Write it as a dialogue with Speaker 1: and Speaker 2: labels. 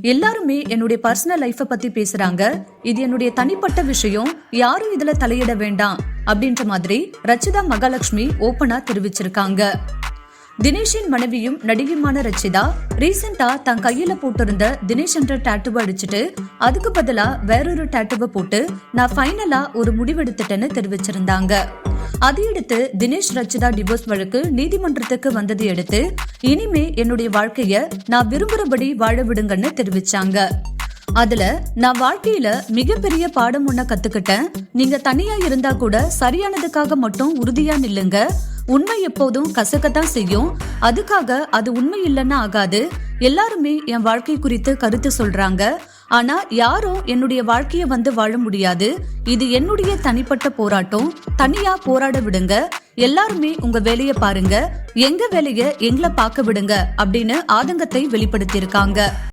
Speaker 1: எல்லாருமே என்னுடைய பர்சனல் லைஃப பத்தி பேசுறாங்க. இது என்னுடைய தனிப்பட்ட விஷயம், யாரும் இதுல தலையிட வேண்டாம் அப்படின்ற மாதிரி ரச்சிதா மகாலட்சுமி ஓபனா தெரிவிச்சிருக்காங்க. தினேஷின் மனைவியும் நடிகையுமான ரச்சிதா ரீசெண்டா தன் கையில போட்டிருந்த தினேஷ் என்ற டாட்டூவை அடிச்சுட்டு அதுக்கு பதிலா வேறொரு டாட்டூவை போட்டு நான் ஃபைனலா ஒரு முடிவெடுத்துட்டேன்னு தெரிவிச்சிருந்தாங்க. அதையடுத்து தினேஷ் ரச்சிதா டிவோர்ஸ் வழக்கு நீதிமன்றத்துக்கு வந்ததை அடுத்து இனிமே என்னுடைய வாழ்க்கைய நான் விரும்புறபடி வாழ விடுங்கன்னு தெரிவிச்சாங்க. அதுல நான் வாழ்க்கையில மிகப்பெரிய பாடம் ஒன்ன கத்துக்கிட்டேன். நீங்க தனியா இருந்தா கூட சரியானதுக்காக மட்டும் உறுதியா நில்லுங்க. உண்மை எப்போதும் கசக்கத்தான் செய்யும். அதுக்காக அது உண்மை இல்லைன்னா ஆகாது. எல்லாருமே என் வாழ்க்கை குறித்து கருத்து சொல்றாங்க. ஆனா யாரும் என்னுடைய வாழ்க்கைய வந்து வாழ முடியாது. இது என்னுடைய தனிப்பட்ட போராட்டம். தனியா போராட விடுங்க. எல்லாருமே உங்க வேலைய பாருங்க, எங்க வேலைய எங்களை பார்க்க விடுங்க அப்படின்னு ஆதங்கத்தை வெளிப்படுத்தியிருக்காங்க.